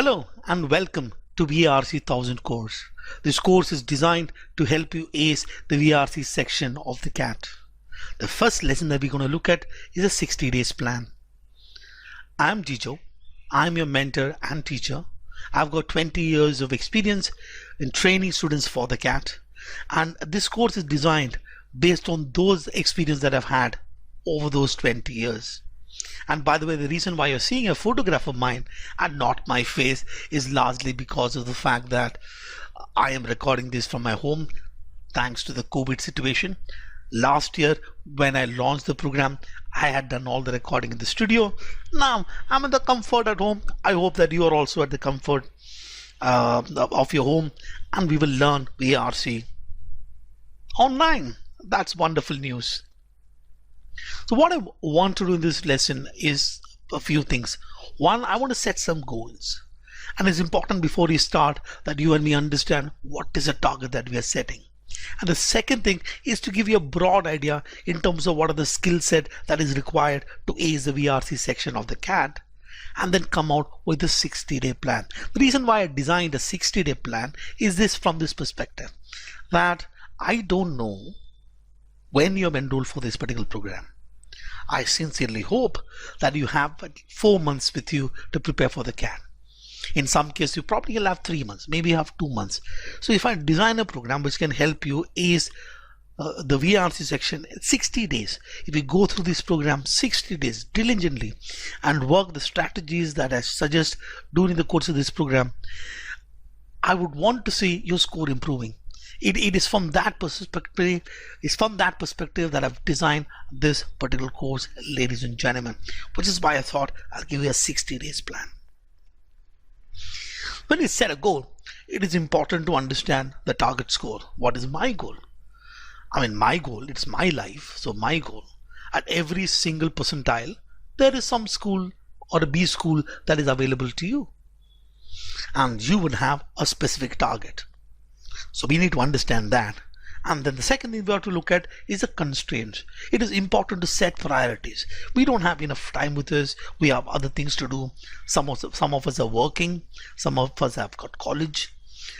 Hello and welcome to VARC1000 course. This course is designed to help you ace the VARC section of the CAT. The first lesson that we're going to look at is a 60 days plan. I'm GEJO. I'm your mentor and teacher. I've got 20 years of experience in training students for the CAT, and this course is designed based on those experiences that I've had over those 20 years. And by the way, the reason why you're seeing a photograph of mine and not my face is largely because of the fact that I am recording this from my home thanks to the COVID situation. Last year when I launched the program, I had done all the recording in the studio. Now I'm in the comfort at home. I hope that you are also at the comfort of your home, and we will learn VARC online. That's wonderful news. So what I want to do in this lesson is a few things. One, I want to set some goals, and it's important before you start that you and me understand what is the target that we are setting. And the second thing is to give you a broad idea in terms of what are the skill set that is required to ace the VARC section of the CAT, and then come out with a 60-day plan. The reason why I designed a 60-day plan is this, from this perspective, that I don't know when you're enrolled for this particular program. I sincerely hope that you have 4 months with you to prepare for the CAT. In some cases, you probably will have 3 months, maybe you have 2 months. So if I design a program which can help you ace the VARC section in 60 days, if you go through this program 60 days diligently and work the strategies that I suggest during the course of this program, I would want to see your score improving. It is from that perspective. It's from that perspective that I've designed this particular course, ladies and gentlemen, which is why I thought I'll give you a 60 days plan. When you set a goal, it is important to understand the target score. What is my goal? I mean, my goal, it's my life. So my goal, at every single percentile, there is some school or a B school that is available to you, and you would have a specific target. So we need to understand that. And then the second thing we have to look at is the constraints. It is important to set priorities. We don't have enough time with us. We have other things to do. Some of us are working. Some of us have got college.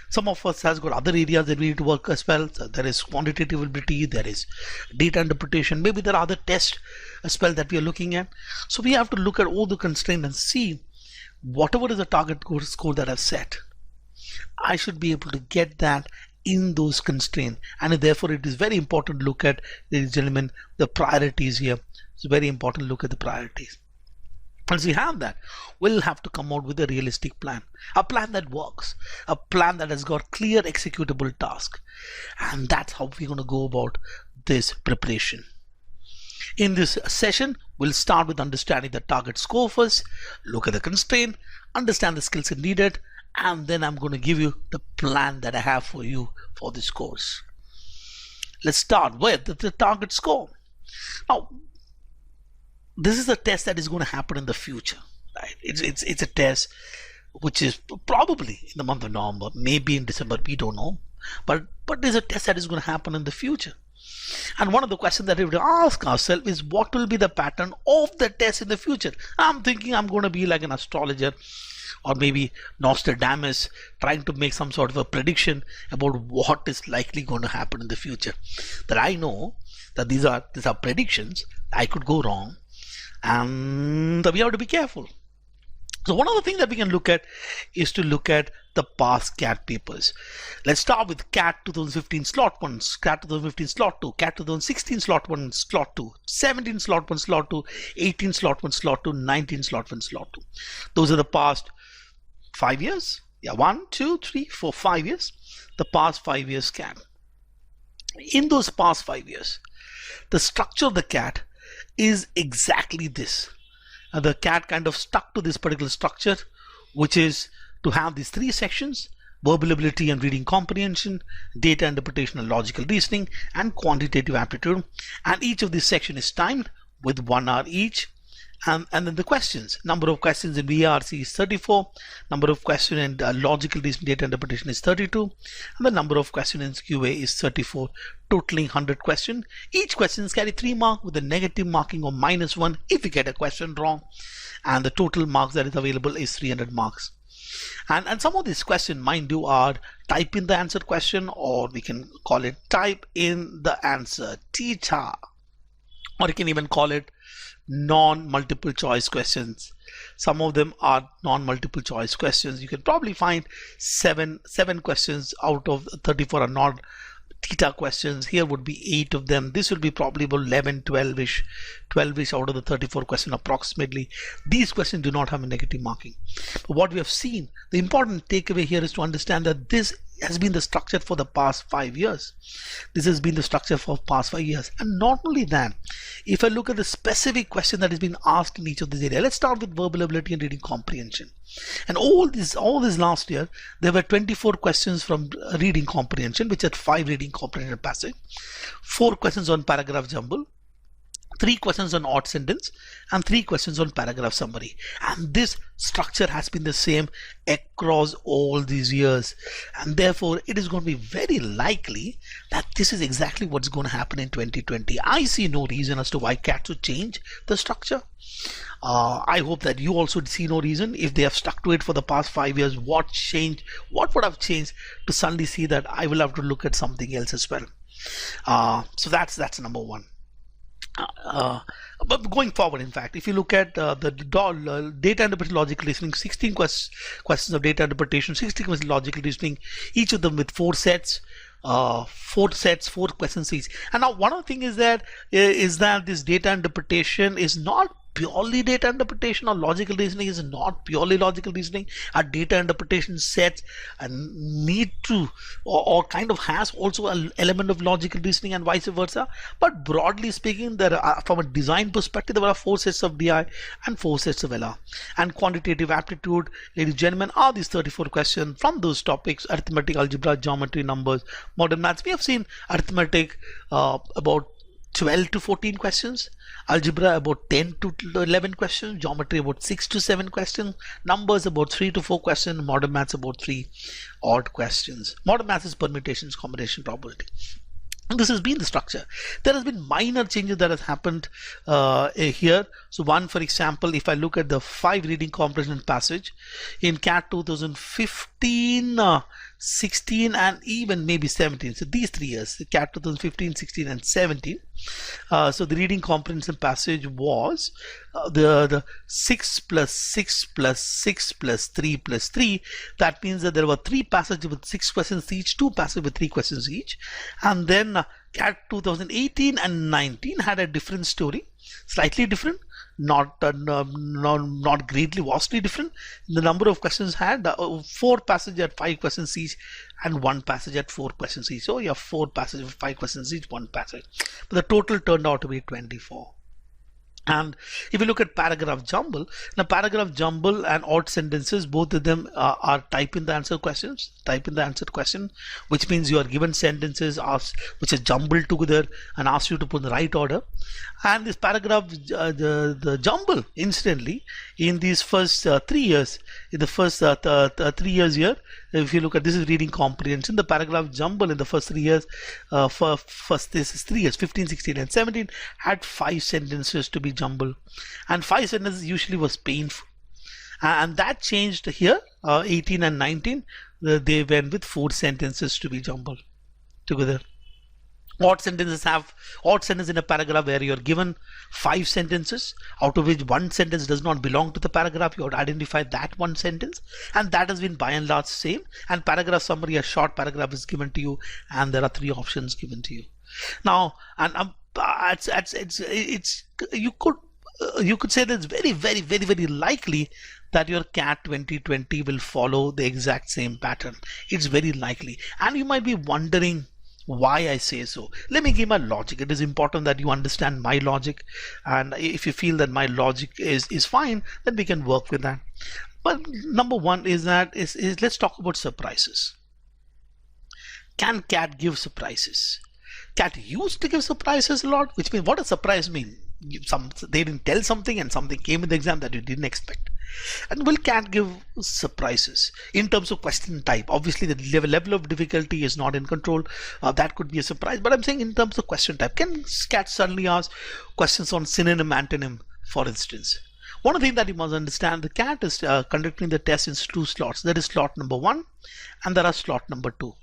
Some of us has got other areas that we need to work as well. So there is quantitative ability, there is data interpretation, maybe there are other tests as well that we are looking at. So we have to look at all the constraints and see whatever is the target score that I've set, I should be able to get that in those constraints. And therefore it is very important to look at, ladies and gentlemen, the priorities here. It's very important to look at the priorities. Once we have that, we'll have to come out with a realistic plan, a plan that works, a plan that has got clear executable tasks. And that's how we're going to go about this preparation. In this session, we'll start with understanding the target score first, look at the constraint, understand the skills needed, and then I'm going to give you the plan that I have for you for this course. Let's start with the target score. Now, this is a test that is going to happen in the future, right? It's a test which is probably in the month of November, maybe in December, we don't know. But there's a test that is going to happen in the future. And one of the questions that we have to ask ourselves is, what will be the pattern of the test in the future? I'm thinking I'm going to be like an astrologer, or maybe Nostradamus, trying to make some sort of a prediction about what is likely going to happen in the future. That I know that these are predictions. I could go wrong, and we have to be careful. So one of the things that we can look at is to look at the past CAT papers. Let's start with CAT 2015 slot 1, CAT 2015 slot 2, CAT 2016 slot 1 slot 2, 17 slot 1 slot 2, 18 slot 1 slot 2, 19 slot 1 slot 2. Those are the past 5 years. Yeah, 1, 2, 3, 4, 5 years. The past 5 years CAT. In those past 5 years, the structure of the CAT is exactly this. The CAT kind of stuck to this particular structure, which is to have these 3 sections: verbal ability and reading comprehension, data interpretation and logical reasoning, and quantitative aptitude. And each of these sections is timed with 1 hour each. And then the questions, number of questions in VARC is 34, number of questions in logical reasoning data interpretation is 32, and the number of questions in QA is 34, totaling 100 questions. Each question carry 3 marks with a negative marking of -1 if you get a question wrong, and the total marks that is available is 300 marks. And some of these questions, mind you, are type in the answer question, or we can call it type in the answer, teacher, or you can even call it non-multiple choice questions. Some of them are non-multiple choice questions. You can probably find seven questions out of 34 are not theta questions. Here would be 8 of them. This will be probably about 11, 12-ish out of the 34 questions approximately. These questions do not have a negative marking. But what we have seen, the important takeaway here is to understand that this has been the structure for the past 5 years. This has been the structure for past 5 years. And not only that, if I look at the specific question that has been asked in each of these areas, let's start with verbal ability and reading comprehension. And all this last year, there were 24 questions from reading comprehension, which had 5 reading comprehension passage, 4 questions on paragraph jumble, 3 questions on odd sentence, and 3 questions on paragraph summary. And this structure has been the same across all these years, and therefore it is going to be very likely that this is exactly what's going to happen in 2020. I see no reason as to why CAT should change the structure. I hope that you also see no reason. If they have stuck to it for the past 5 years, what would have changed to suddenly see that I will have to look at something else as well? So that's number one. But going forward, in fact, if you look at the data interpretation, logical reasoning, 16 questions of data interpretation, 16 questions of logical reasoning, each of them with 4 sets, 4 questions each. And now one of the things is that this data interpretation is not purely data interpretation, or logical reasoning is not purely logical reasoning. Our data interpretation sets need to or kind of has also an element of logical reasoning and vice versa. But broadly speaking, there are, from a design perspective, there are 4 sets of DI and 4 sets of LR. And quantitative aptitude, ladies and gentlemen, are these 34 questions from those topics: arithmetic, algebra, geometry, numbers, modern maths. We have seen arithmetic about 12 to 14 questions, algebra about 10 to 11 questions, geometry about 6 to 7 questions, numbers about 3 to 4 questions, modern maths about 3 odd questions. Modern maths is permutations, combination, probability. And this has been the structure. There has been minor changes that has happened here. So one, for example, if I look at the 5 reading comprehension passage in CAT 2015, 16, and even maybe 17. So these 3 years, the CAT 2015, 16, and 17. So the reading comprehension passage was the 6 plus 6 plus 6 plus 3 plus 3. That means that there were 3 passages with 6 questions each, 2 passages with 3 questions each. And then CAT 2018 and 19 had a different story, slightly different, not greatly vastly different. The number of questions had 4 passages at 5 questions each, and 1 passage at 4 questions each. So you have 4 passages with 5 questions each, 1 passage. But the total turned out to be 24. And if you look at paragraph jumble, now paragraph jumble and odd sentences, both of them are type in the answer questions. Type in the answer question, which means you are given sentences which are jumbled together and ask you to put in the right order. And this paragraph, the jumble, incidentally, in these first 3 years, in the first 3 years here, if you look at this is reading comprehension, the paragraph jumble in the first 3 years, this is 3 years, 15, 16, and 17, had 5 sentences to be jumbled, and 5 sentences usually was painful, and that changed here. 18 and 19, they went with 4 sentences to be jumbled together. Odd sentences have odd sentence in a paragraph where you're given 5 sentences, out of which 1 sentence does not belong to the paragraph. You have to identify that 1 sentence, and that has been by and large same. And paragraph summary, a short paragraph is given to you, and there are 3 options given to you. Now, and you could say that it's very likely that your CAT 2020 will follow the exact same pattern. It's very likely, and you might be wondering why I say so. Let me give my logic. It is important that you understand my logic, and if you feel that my logic is fine, then we can work with that. But number one is that let's talk about surprises. Can CAT give surprises? CAT used to give surprises a lot, which means, what does surprise mean? They didn't tell something and something came in the exam that you didn't expect. And will CAT give surprises in terms of question type? Obviously the level of difficulty is not in control. That could be a surprise, but I'm saying in terms of question type, can CAT suddenly ask questions on synonym, antonym, for instance? One thing that you must understand, the CAT is conducting the test in two slots. There is slot number 1 and there are slot number 2.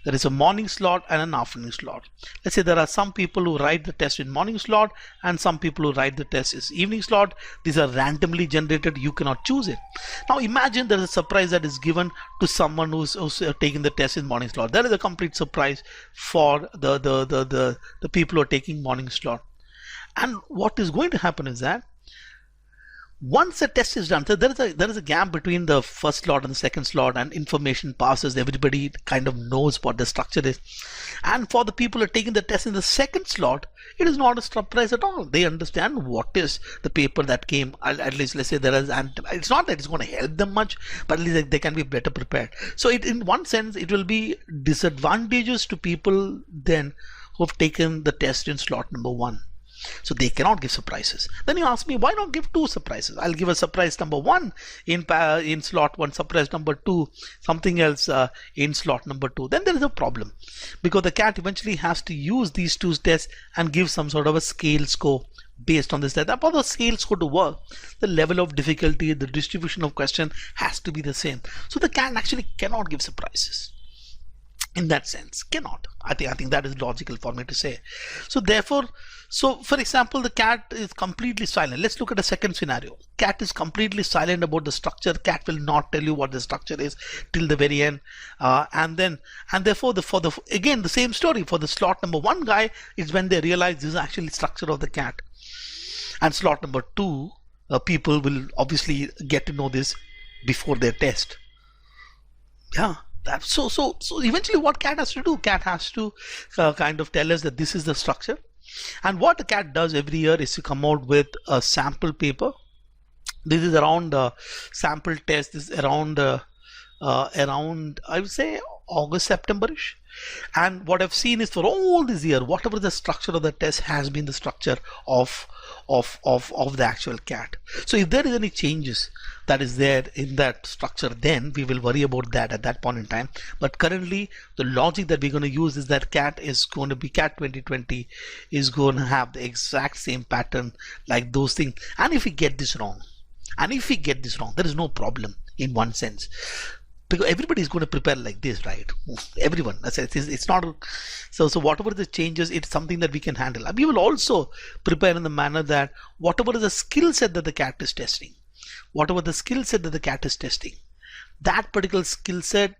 There is a morning slot and an afternoon slot. Let's say there are some people who write the test in morning slot and some people who write the test in evening slot. These are randomly generated. You cannot choose it. Now imagine there is a surprise that is given to someone who's taking the test in morning slot. There is a complete surprise for the people who are taking morning slot. And what is going to happen is that once the test is done, so there is a gap between the first slot and the second slot, and information passes. Everybody kind of knows what the structure is. And for the people who are taking the test in the second slot, it is not a surprise at all. They understand what is the paper that came. At least, let's say there is, and it's not that it's going to help them much, but at least they can be better prepared. So in one sense, it will be disadvantageous to people then who have taken the test in slot number 1. So they cannot give surprises. Then you ask me, why not give 2 surprises? I'll give a surprise number 1 in slot 1, surprise number 2, something else in slot number 2. Then there is a problem, because the CAT eventually has to use these 2 tests and give some sort of a scale score based on this test. For the scale score to work, the level of difficulty, the distribution of question has to be the same. So the CAT actually cannot give surprises. In that sense, cannot. I think that is logical for me to say. So therefore, for example, the CAT is completely silent. Let's look at a second scenario. CAT is completely silent about the structure. CAT will not tell you what the structure is till the very end, and therefore again the same story for the slot number 1 guy is when they realize this is actually structure of the CAT, and slot number 2 people will obviously get to know this before their test. Yeah. So eventually what CAT has to do, CAT has to kind of tell us that this is the structure. And what the CAT does every year is to come out with a sample paper. This is around sample test. This is around I would say August, September-ish. And what I've seen is for all this year, whatever the structure of the test has been the structure of the actual CAT. So if there is any changes that is there in that structure, then we will worry about that at that point in time. But currently the logic that we're going to use is that CAT 2020 is going to have the exact same pattern like those things. And if we get this wrong, there is no problem in one sense, because everybody is going to prepare like this, right? Everyone. It's not so whatever the changes, it's something that we can handle. And we will also prepare in the manner that whatever is the skill set that the CAT is testing, that particular skill set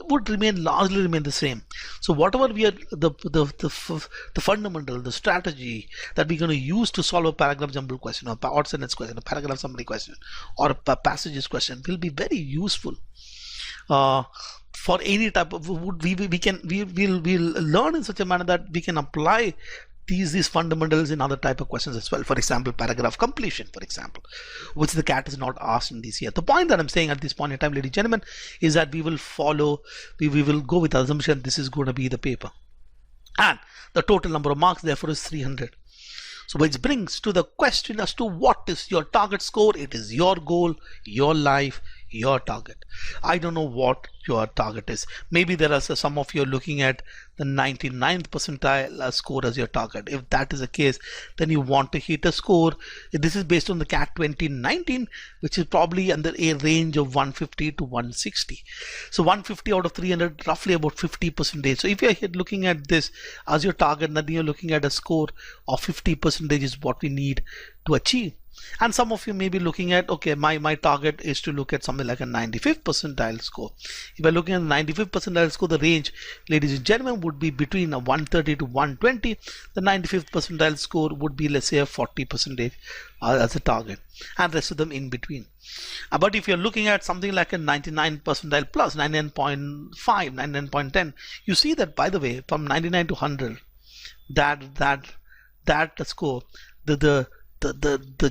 would largely remain the same. So whatever we are the fundamental, the strategy that we're going to use to solve a paragraph jumble question or odd sentence question, a paragraph summary question, or a passages question will be very useful. For any type of, we'll learn in such a manner that we can apply these fundamentals in other type of questions as well. For example, paragraph completion, for example, which the CAT is not asked in this year. The point that I'm saying at this point in time, ladies and gentlemen, is that we will go with the assumption this is going to be the paper, and the total number of marks therefore is 300. So which brings to the question as to what is your target score. It is your goal, your life, your target. I don't know what your target is. Maybe there are some of you are looking at the 99th percentile score as your target. If that is the case, then you want to hit a score. This is based on the CAT 2019, which is probably under a range of 150 to 160. So 150 out of 300, roughly about 50%. So if you're looking at this as your target, then you're looking at a score of 50% is what we need to achieve. And some of you may be looking at, okay, my target is to look at something like a 95th percentile score. If you're looking at the 95th percentile score, the range, ladies and gentlemen, would be between a 130 to 120. The 95th percentile score would be, let's say, a 40% as a target, and rest of them in between. But if you're looking at something like a 99 percentile plus, 99.5, 99.10, you see that, by the way, from 99 to 100, that score, the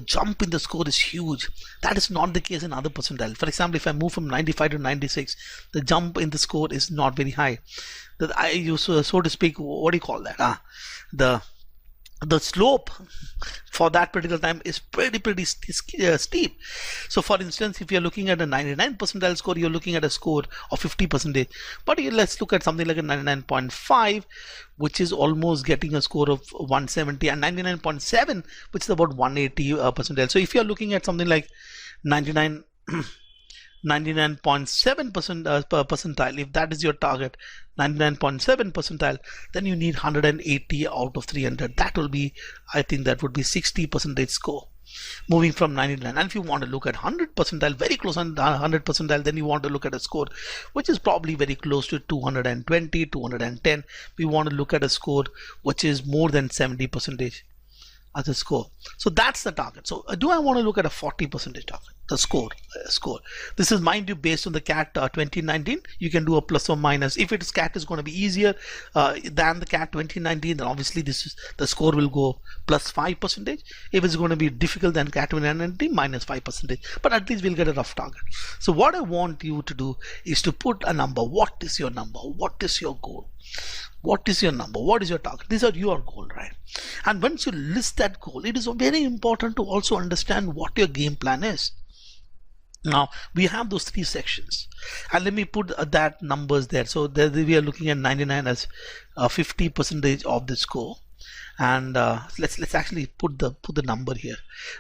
jump in the score is huge. That is not the case in other percentile. For example, if I move from 95 to 96, the jump in the score is not very high. I use, so to speak, what do you call that? the slope for that particular time is pretty steep. So for instance, if you're looking at a 99 percentile score, you're looking at a score of 50%. But let's look at something like a 99.5, which is almost getting a score of 170, and 99.7, which is about 180 percentile. So if you're looking at something like 99.7 percentile, if that is your target, 99.7 percentile, then you need 180 out of 300. That will be, I think that would be 60% score, moving from 99. And if you want to look at 100 percentile, very close on 100 percentile, then you want to look at a score which is probably very close to 220, 210. We want to look at a score which is more than 70% as a score. So that's the target. So do I want to look at a 40% target? The score. This is, mind you, based on the CAT 2019. You can do a plus or minus. If it's CAT is going to be easier than the CAT 2019, then obviously the score will go plus 5%. If it's going to be difficult than CAT 2019, minus 5%. But at least we'll get a rough target. So what I want you to do is to put a number. What is your number? What is your goal? What is your number? What is your target? These are your goal, right? And once you list that goal, it is very important to also understand what your game plan is. Now we have those three sections, and let me put that numbers there. So there we are looking at 99 as 50% of the score, and let's actually put the number here.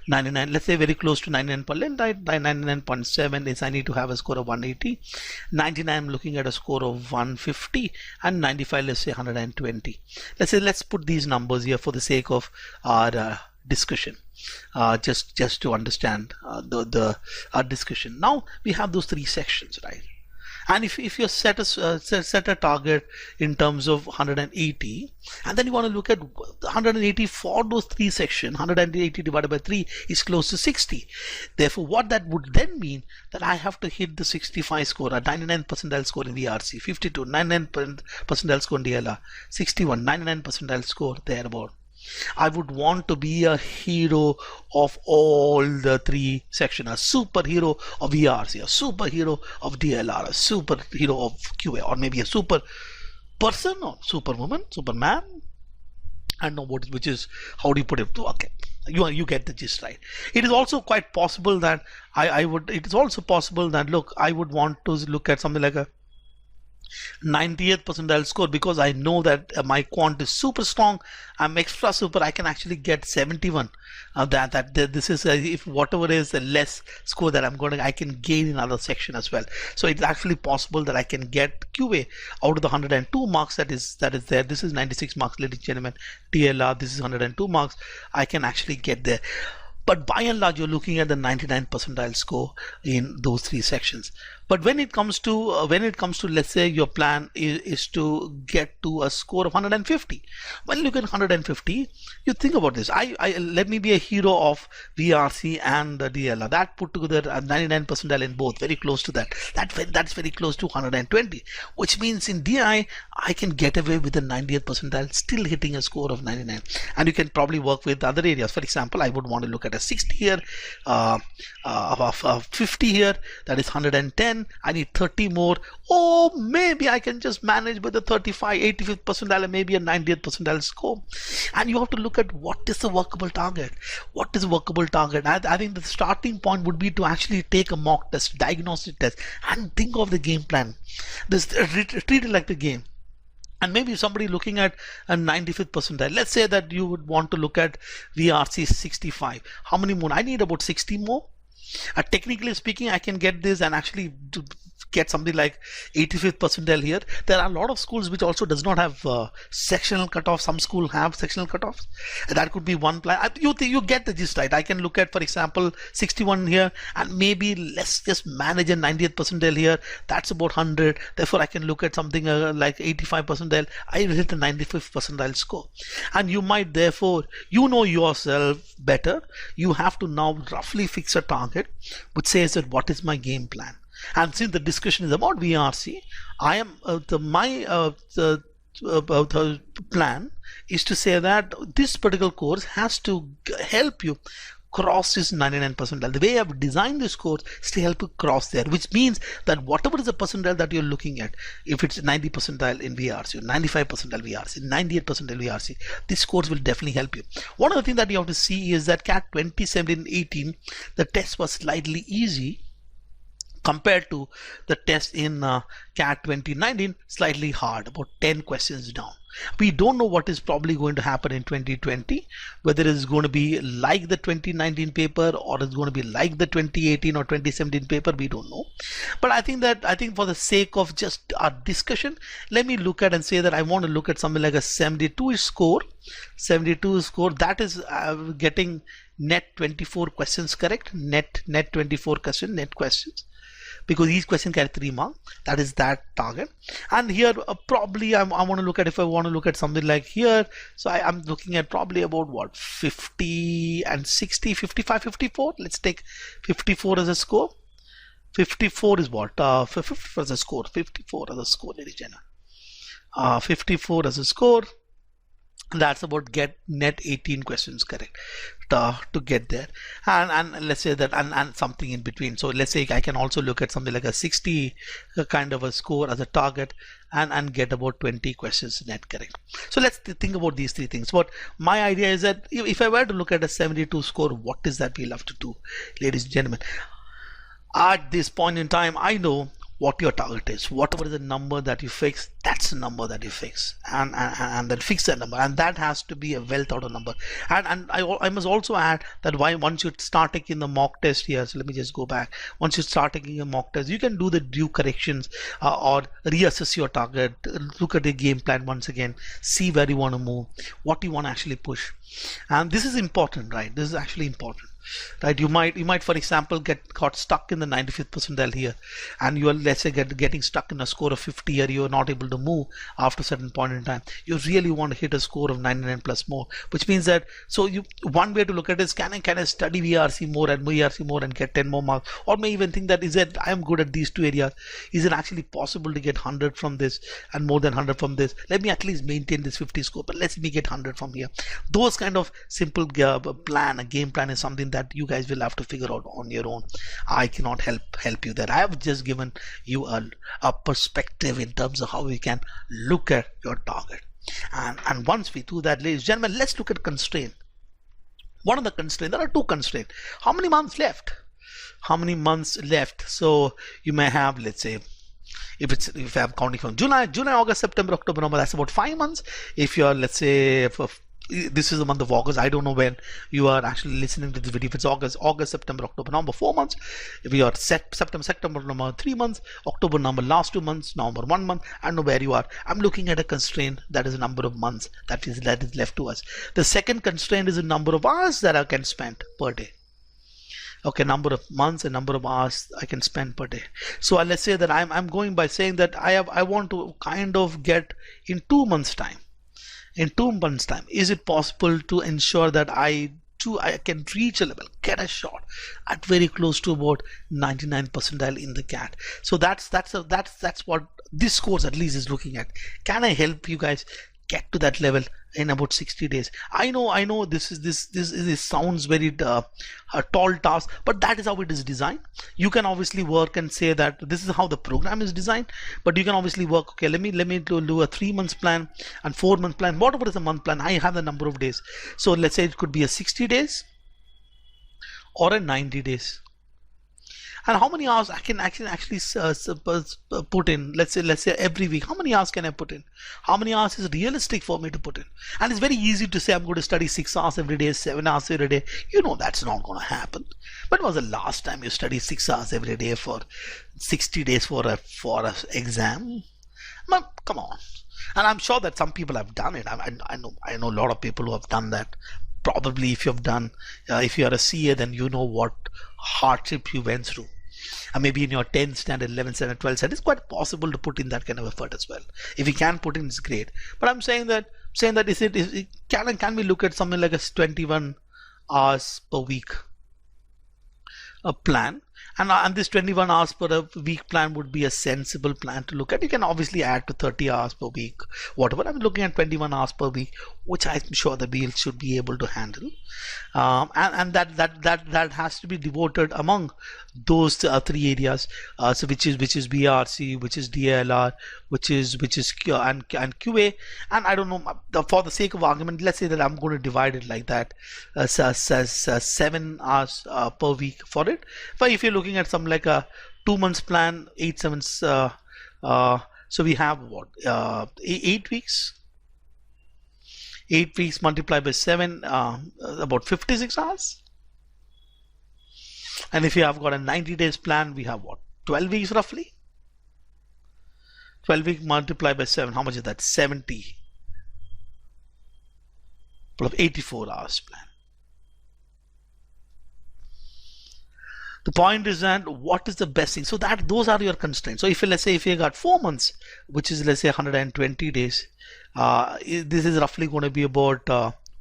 99, let's say very close to 99.7 is I need to have a score of 180. 99, I'm looking at a score of 150, and 95, let's say 120. Let's put these numbers here for the sake of our discussion, just to understand our discussion. Now we have those three sections, right? And if you set a target in terms of 180, and then you want to look at 180 for those three sections, 180 divided by 3 is close to 60. Therefore, what that would then mean that I have to hit the 65 score, a 99 percentile score in VARC, 52, 99 percentile score in DLR, 61, 99 percentile score thereabout. I would want to be a hero of all the three sections, a superhero of VRC, a superhero of DLR, a superhero of QA, or maybe a super person or superwoman, superman. I don't know which is, how do you put it? Okay, you get the gist, right? It is also quite possible that it is also possible that, look, I would want to look at something like a 90th percentile score, because I know that my quant is super strong. I'm extra super. I can actually get 71. This is if whatever is the less score that I can gain in other section as well. So it's actually possible that I can get QA out of the 102 marks that is there. This is 96 marks, ladies and gentlemen. TLR, this is 102 marks. I can actually get there. But by and large, you're looking at the 99 percentile score in those three sections. But when it comes to let's say your plan is to get to a score of 150. When you look at 150, you think about this. Let me be a hero of VRC and the DLR. That put together a 99 percentile in both, very close to that. That's very close to 120, which means in DI I can get away with the 90th percentile, still hitting a score of 99. And you can probably work with other areas. For example, I would want to look at a 60 here, 50 here, that is 110. I need 30 more, or maybe I can just manage with the 35, 85th percentile, and maybe a 90th percentile score. And you have to look at what is the workable target. What is a workable target? I think the starting point would be to actually take a mock test, diagnostic test, and think of the game plan. Treat it like the game. And maybe somebody looking at a 95th percentile, let's say that you would want to look at VRC 65. How many more? I need about 60 more. Technically speaking, I can get this and actually get something like 85th percentile here. There are a lot of schools which also does not have sectional cutoff. Some schools have sectional cutoffs. That could be one plan. You get the gist, right? I can look at, for example, 61 here, and maybe let's just manage a 90th percentile here. That's about 100. Therefore, I can look at something like 85 percentile. I will hit the 95th percentile score. And you might, therefore, you know yourself better. You have to now roughly fix a target which says that what is my game plan. And since the discussion is about VRC, I am the plan is to say that this particular course has to help you cross this 99 percentile. The way I've designed this course is to help you cross there, which means that whatever is the percentile that you're looking at, if it's 90 percentile in VRC, 95 percentile VRC, 98 percentile VRC, this course will definitely help you. One of the things that you have to see is that CAT 2017-18, the test was slightly easy compared to the test in CAT 2019, slightly hard, about 10 questions down. We don't know what is probably going to happen in 2020, whether it's going to be like the 2019 paper or it's going to be like the 2018 or 2017 paper. We don't know. But I think for the sake of just our discussion, let me look at and say that I want to look at something like a 72 score. 72 score, that is getting net 24 questions correct. Net 24 questions. Because each question carries 3 marks. That is that target. And here probably I want to look at, if I want to look at something like here, so I'm looking at probably about what, 50 and 60, 55, 54. Let's take 54 as a score. 54 is what? 54 as a score. 54 as a score, ladies and gentlemen. 54 as a score. That's about get net 18 questions correct to get there, and let's say that and something in between. So let's say I can also look at something like a 60 kind of a score as a target and get about 20 questions net correct. So let's think about these three things. What my idea is that if I were to look at a 72 score, what is that we'll have to do, ladies and gentlemen? At this point in time, I know what your target is. Whatever is the number that you fix, that's the number that you fix, and then fix that number, and that has to be a well thought out number. And I must also add that once you start taking the mock test here, so let me just go back. Once you start taking a mock test, you can do the due corrections or reassess your target, look at the game plan once again, see where you want to move, what you want to actually push. And this is important, right? This is actually important. Right, you might for example got stuck in the 95th percentile here, and you are, let's say, getting stuck in a score of 50 here. You are not able to move after a certain point in time. You really want to hit a score of 99 plus more, which means that, so one way to look at it is, can I study VRC more and get 10 more marks, or may even think that, is that I am good at these two areas, is it actually possible to get 100 from this and more than 100 from this? Let me at least maintain this 50 score, but let me get 100 from here. Those kind of simple a game plan is something that you guys will have to figure out on your own. I cannot help you there. I have just given you a perspective in terms of how we can look at your target. And once we do that, ladies and gentlemen, let's look at constraint. What are the constraints? There are two constraints. How many months left? So you may have, let's say, if I'm counting from July, August, September, October, November, that's about 5 months. If you're, let's say, this is the month of August, I don't know when you are actually listening to this video. If it's August, September, October, November, 4 months. If you are September, November, 3 months, October, November, last 2 months, November, 1 month. I don't know where you are. I'm looking at a constraint that is a number of months that is left to us. The second constraint is the number of hours that I can spend per day. Okay, number of months and number of hours I can spend per day. So let's say that I'm going by saying that I want to kind of get in 2 months time. In 2 months time, is it possible to ensure that I can reach a level, get a shot at very close to about 99 percentile in the CAT? So that's what this course at least is looking at. Can I help you guys get to that level in about 60 days? I know this sounds very a tall task, but that is how it is designed. You can obviously work and say that this is how the program is designed, but you can obviously work, okay, let me do a 3 months plan and 4 month plan, whatever is a month plan. I have the number of days, so let's say it could be a 60 days or a 90 days. And how many hours I can actually put in? Let's say every week. How many hours can I put in? How many hours is realistic for me to put in? And it's very easy to say I'm going to study 6 hours every day, 7 hours every day. You know that's not going to happen. When was the last time you studied 6 hours every day for 60 days for a exam? Come on. And I'm sure that some people have done it. I know a lot of people who have done that. Probably if if you are a CA, then you know what hardship you went through. And maybe in your 10th standard, 11th standard, 12th standard, it's quite possible to put in that kind of effort as well. If you can put in, it's great. But I'm saying that can we look at something like a 21 hours per week a plan, And this 21 hours per a week plan would be a sensible plan to look at. You can obviously add to 30 hours per week, whatever. I'm looking at 21 hours per week, which I'm sure the wheel should be able to handle. And that has to be devoted among those three areas. So which is VRC, which is DLR, which is and QA. And I don't know, for the sake of argument, let's say that I'm going to divide it like that, 7 hours per week for it. But if you're looking at some like a 2 months plan, 8 7 so we have what, 8 weeks. 8 weeks multiplied by 7, about 56 hours. And if you have got a 90 days plan, we have what, 12 weeks roughly. 12 weeks multiplied by 7, how much is that? 70 plus 84 hours plan. The point is that what is the best thing? So that those are your constraints. So if let's say if you got 4 months, which is let's say 120 days, this is roughly going to be about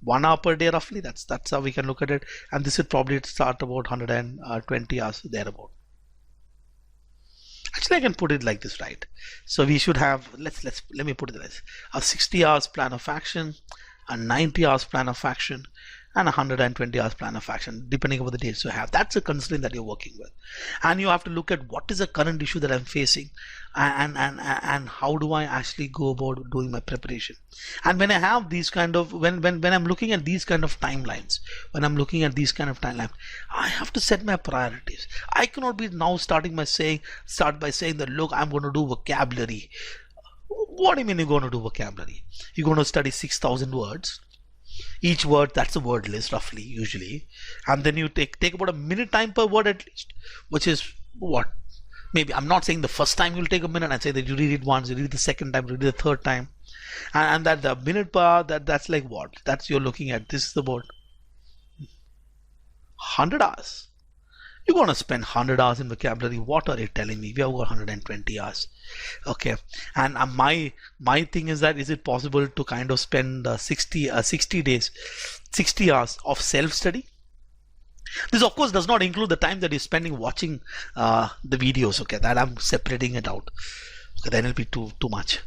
1 hour per day roughly. That's how we can look at it. And this would probably start about 120 hours thereabout. Actually, I can put it like this, right? So we should have, let me put it like this: a 60 hours plan of action, a 90 hours plan of action, and 120 hours plan of action, depending on the dates you have. That's a constraint that you're working with, and you have to look at what is the current issue that I'm facing, and how do I actually go about doing my preparation. And when I have these kind of, when I'm looking at these kind of timelines, I have to set my priorities. I cannot be now start by saying that, look, I'm going to do vocabulary. What do you mean you're going to do vocabulary? You're going to study 6,000 words. Each word, that's a word list roughly, usually, and then you take about a minute time per word at least, which is what, maybe, I'm not saying the first time you'll take a minute. I say that you read it once, you read it the second time, you read it the third time, and that the minute per, that's like what, that's you're looking at, this is about 100 hours. You're going to spend 100 hours in vocabulary. What are you telling me? We have got 120 hours. Okay. And my thing is that, is it possible to kind of spend 60 hours of self-study? This of course does not include the time that you're spending watching the videos. Okay, that I'm separating it out. Okay, then it'll be too much.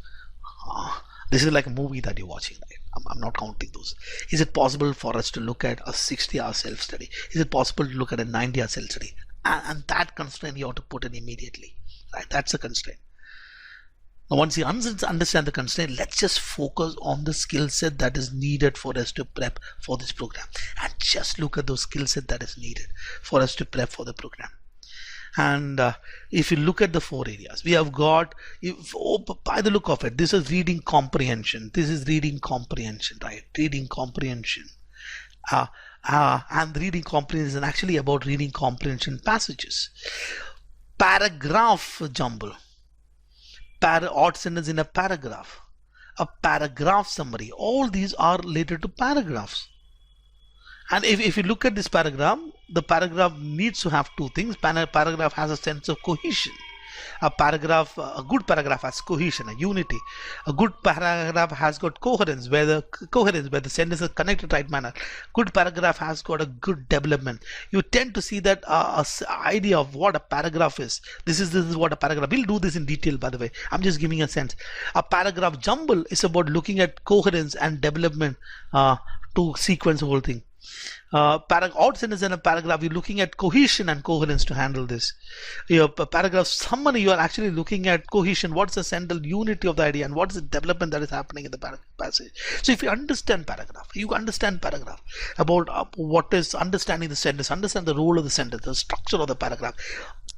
This is like a movie that you're watching, right? I'm not counting those. Is it possible for us to look at a 60-hour self-study? Is it possible to look at a 90-hour self-study? And that constraint you have to put in immediately, right? That's a constraint. Now, once you understand the constraint, let's just focus on the skill set that is needed for us to prep for this program, and just look at those skill set that is needed for us to prep for the program. And if you look at the 4 areas, we have got, by the look of it, this is reading comprehension. This is reading comprehension, right? Reading comprehension. And reading comprehension is actually about reading comprehension passages. Paragraph jumble. Odd sentence in a paragraph. A paragraph summary. All these are related to paragraphs. And if you look at this paragraph, the paragraph needs to have 2 things. Paragraph has a sense of cohesion. A good paragraph has cohesion, a unity. A good paragraph has got coherence, where the sentence is connected right manner. Good paragraph has got a good development. You tend to see that idea of what a paragraph is. This is what a paragraph. We'll do this in detail, by the way. I'm just giving a sense. A paragraph jumble is about looking at coherence and development to sequence the whole thing. Odd sentence in a paragraph, you're looking at cohesion and coherence to handle this. Your paragraph summary, you are actually looking at cohesion. What's the central unity of the idea, and what's the development that is happening in the passage. So if you understand paragraph, about what is understanding the sentence, understand the role of the sentence, the structure of the paragraph.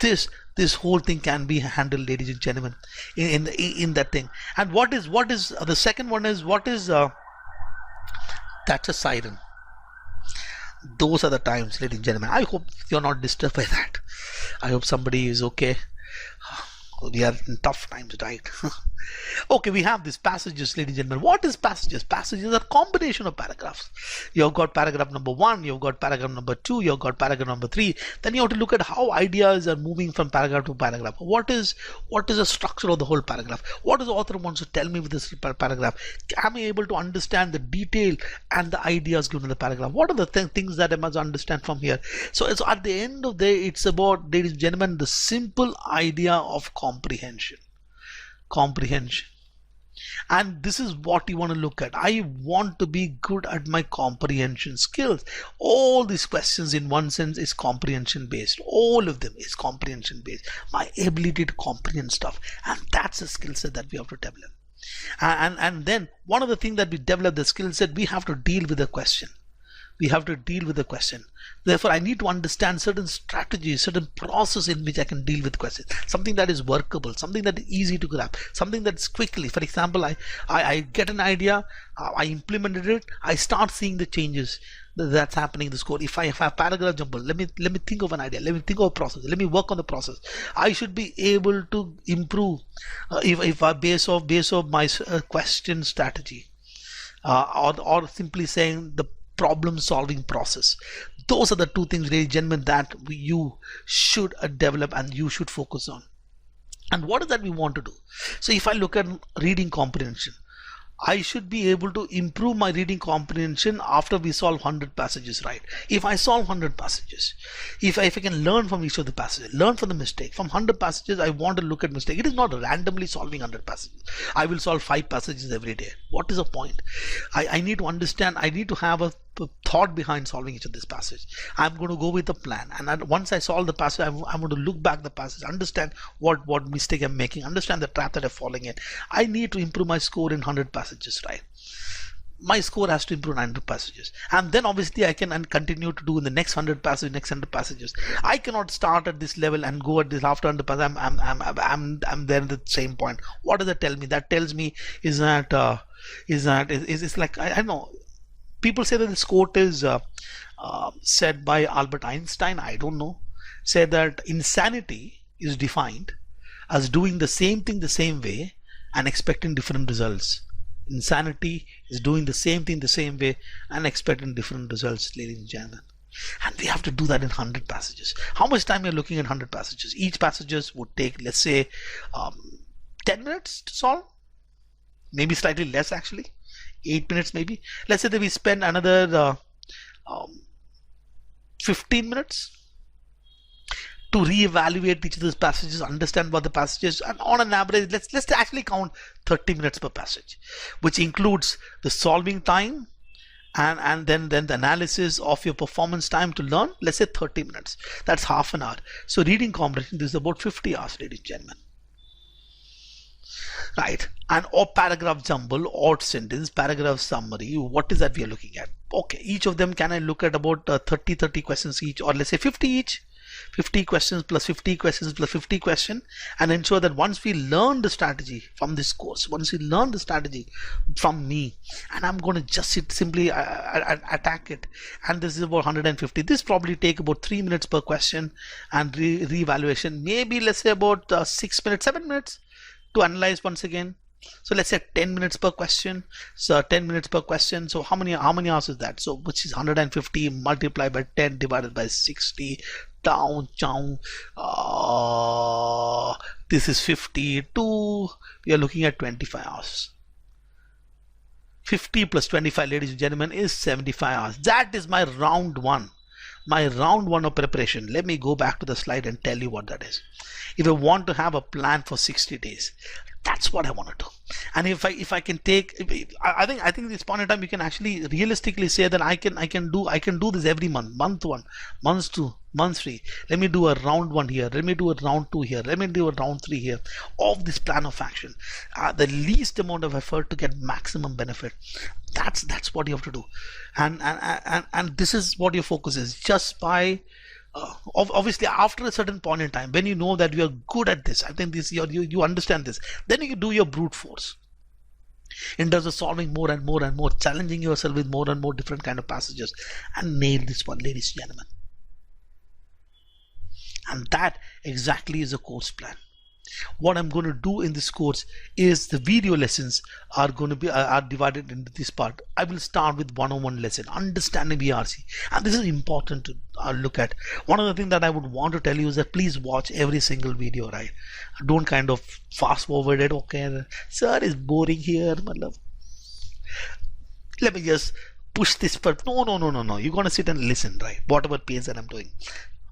This whole thing can be handled, ladies and gentlemen, in that thing. And what is the second one is, that's a siren. Those are the times, ladies and gentlemen. I hope you're not disturbed by that. I hope somebody is okay. We are in tough times, right? Okay, we have these passages, ladies and gentlemen. What is passages? Passages are a combination of paragraphs. You've got paragraph number 1, you've got paragraph number 2, you've got paragraph number 3. Then you have to look at how ideas are moving from paragraph to paragraph. What is the structure of the whole paragraph? What does the author wants to tell me with this paragraph? Am I able to understand the detail and the ideas given in the paragraph? What are the things that I must understand from here? So it's at the end of the day, it's about, ladies and gentlemen, the simple idea of comprehension. And this is what you want to look at. I want to be good at my comprehension skills. All these questions in one sense is comprehension based. All of them is comprehension based. My ability to comprehend stuff, and that's a skill set that we have to develop. And then one of the things that we develop the skill set, we have to deal with the question. Therefore, I need to understand certain strategies, certain process in which I can deal with questions. Something that is workable, something that is easy to grab, something that's quickly. For example, I get an idea, I implemented it, I start seeing the changes that's happening in the code. If I have paragraph jumble, let me think of an idea, let me think of a process, let me work on the process. I should be able to improve if I base off my question strategy, or simply saying the problem solving process. Those are the two things, ladies and gentlemen, that you should develop and you should focus on. And what is that we want to do? So if I look at reading comprehension, I should be able to improve my reading comprehension after we solve 100 passages, right? If I solve 100 passages, if I can learn from each of the passages, learn from the mistake. From 100 passages, I want to look at mistake. It is not randomly solving 100 passages. I will solve 5 passages every day. What is the point? I need to understand, I need to have a thought behind solving each of this passage. I'm going to go with a plan, and once I solve the passage, I'm going to look back the passage, understand what mistake I'm making, understand the trap that I'm falling in. I need to improve my score in 100 passages, right? My score has to improve 900 passages, and then obviously I can continue to do in the next 100 passages. I cannot start at this level and go at this after 100 passages. I'm there at the same point. What does that tell me? That tells me is like I don't know. People say that this quote is said by Albert Einstein. I don't know. Say that insanity is defined as doing the same thing the same way and expecting different results. Insanity is doing the same thing the same way and expecting different results, ladies and gentlemen. And we have to do that in 100 passages. How much time are you looking at 100 passages? Each passages would take, let's say, 10 minutes to solve. Maybe slightly less actually. 8 minutes maybe. Let's say that we spend another 15 minutes to reevaluate each of those passages, understand what the passages, and on an average, let's actually count 30 minutes per passage, which includes the solving time and then the analysis of your performance time to learn. Let's say 30 minutes. That's half an hour. So reading comprehension, this is about 50 hours, ladies and gentlemen. Right, and or paragraph jumble, odd sentence, paragraph summary. What is that we are looking at? Okay, each of them, can I look at about 30 questions each, or let's say 50 each? 50 questions plus 50 questions plus 50 questions, and ensure that once we learn the strategy from this course, once we learn the strategy from me, and I'm going to just simply attack it, and this is about 150. This probably take about 3 minutes per question, and re-evaluation maybe let's say about 6 minutes, 7 minutes to analyze once again. So let's say 10 minutes per question. So 10 minutes per question. So how many hours is that? So which is 150 multiplied by 10 divided by 60. Down. This is 52. We are looking at 25 hours. 50 plus 25, ladies and gentlemen, is 75 hours. That is my round one. My round one of preparation. Let me go back to the slide and tell you what that is. If I want to have a plan for 60 days, that's what I want to do. And if I can take, I think at this point in time, you can actually realistically say that I can do this every month. Month 1, month 2, month 3. Let me do a round 1 here. Let me do a round 2 here. Let me do a round 3 here. Of this plan of action, the least amount of effort to get maximum benefit. That's what you have to do. And this is what your focus is. Just by obviously after a certain point in time, when you know that you are good at this, I think this you understand this, then you do your brute force in terms of solving more and more and more, challenging yourself with more and more different kind of passages, and nail this one, ladies and gentlemen. And that exactly is a course plan. What I'm going to do in this course is the video lessons are going to be are divided into this part. I will start with 101 lesson, understanding VRC, and this is important to look at. One of the things that I would want to tell you is that please watch every single video, right? Don't kind of fast forward it. Okay, sir, is boring here, my love. Let me just push this part. No. You're going to sit and listen, right? Whatever pace that I'm doing.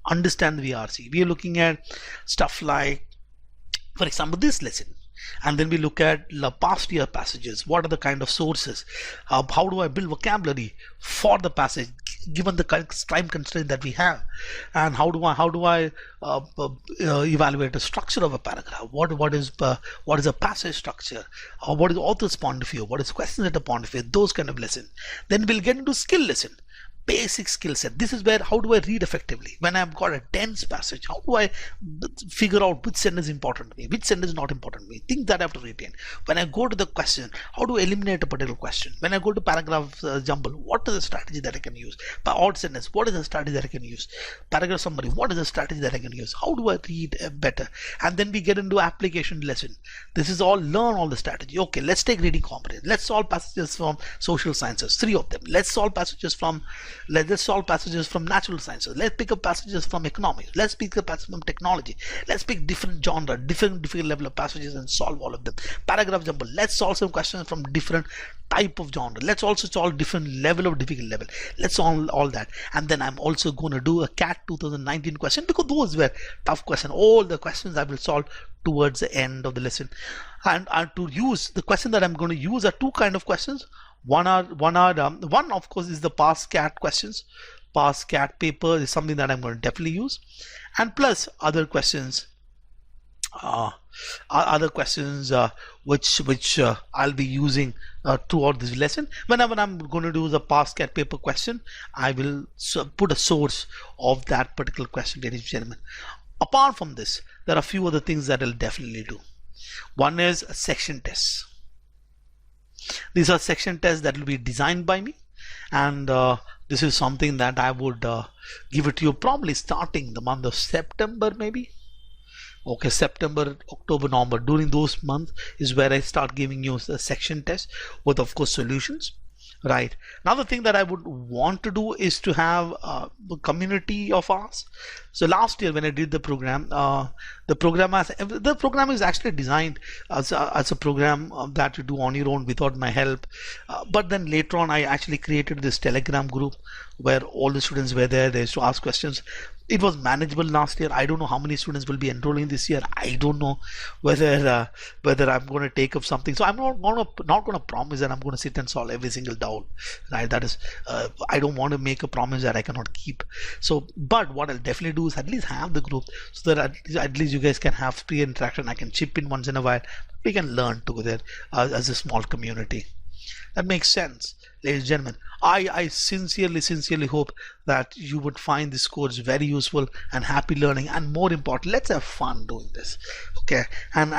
Understand the VRC. We are looking at stuff like, for example, this lesson, and then we look at the past year passages. What are the kind of sources? How do I build vocabulary for the passage given the time constraint that we have? And how do I evaluate the structure of a paragraph? What is a passage structure? What is author's point of view? What is question at the point of view? Those kind of lesson. Then we'll get into skill lesson. Basic skill set. This is where how do I read effectively when I've got a dense passage? How do I figure out which sentence is important to me, which sentence is not important to me? Things that I have to retain. When I go to the question, how do I eliminate a particular question? When I go to paragraph jumble, what is the strategy that I can use? By odd sentence, what is the strategy that I can use? Paragraph summary, what is the strategy that I can use? How do I read better? And then we get into application lesson. This is all learn all the strategy. Okay, let's take reading comprehension. Let's solve passages from social sciences, 3 of them. Let's solve passages from natural sciences. Let's pick up passages from economics. Let's pick up passages from technology. Let's pick different genre, different level of passages and solve all of them. Paragraph jumble. Let's solve some questions from different type of genre. Let's also solve different level of difficult level. Let's solve all that. And then I'm also going to do a CAT 2019 question, because those were tough questions. All the questions I will solve towards the end of the lesson. And to use the question that I'm going to use are 2 kind of questions. One of course is the past CAT questions. Past CAT paper is something that I'm going to definitely use, and plus other questions which I'll be using throughout this lesson. Whenever I'm going to do the past CAT paper question, I will put a source of that particular question, ladies and gentlemen. Apart from this, there are a few other things that I'll definitely do. One is a section tests. These are section tests that will be designed by me, and this is something that I would give it to you probably starting the month of September, maybe. Okay, September, October, November. During those months is where I start giving you the section test with, of course, solutions. Right. Another thing that I would want to do is to have a community of ours. So last year when I did the program, the program is actually designed as a program that you do on your own without my help. But then later on, I actually created this Telegram group where all the students were there. They used to ask questions. It was manageable last year. I don't know how many students will be enrolling this year. I don't know whether I'm going to take up something. So I'm not going to promise that I'm going to sit and solve every single doubt. Right? That is, I don't want to make a promise that I cannot keep. So, but what I'll definitely do is at least have the group so that at least you guys can have free interaction. I can chip in once in a while. We can learn together as a small community. That makes sense, ladies and gentlemen. I sincerely hope that you would find this course very useful and happy learning, and more important, let's have fun doing this. Okay, and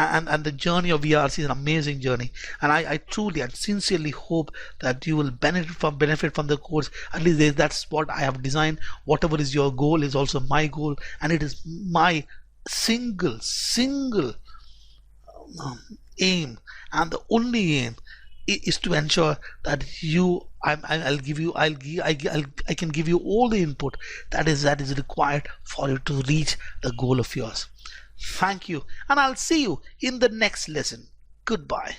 the journey of VRC is an amazing journey, and I truly and sincerely hope that you will benefit from the course. At least that's what I have designed. Whatever is your goal is also my goal, and it is my single aim, and the only aim is to ensure that I can give you all the input that is required for you to reach the goal of yours. Thank you, and I'll see you in the next lesson. Goodbye.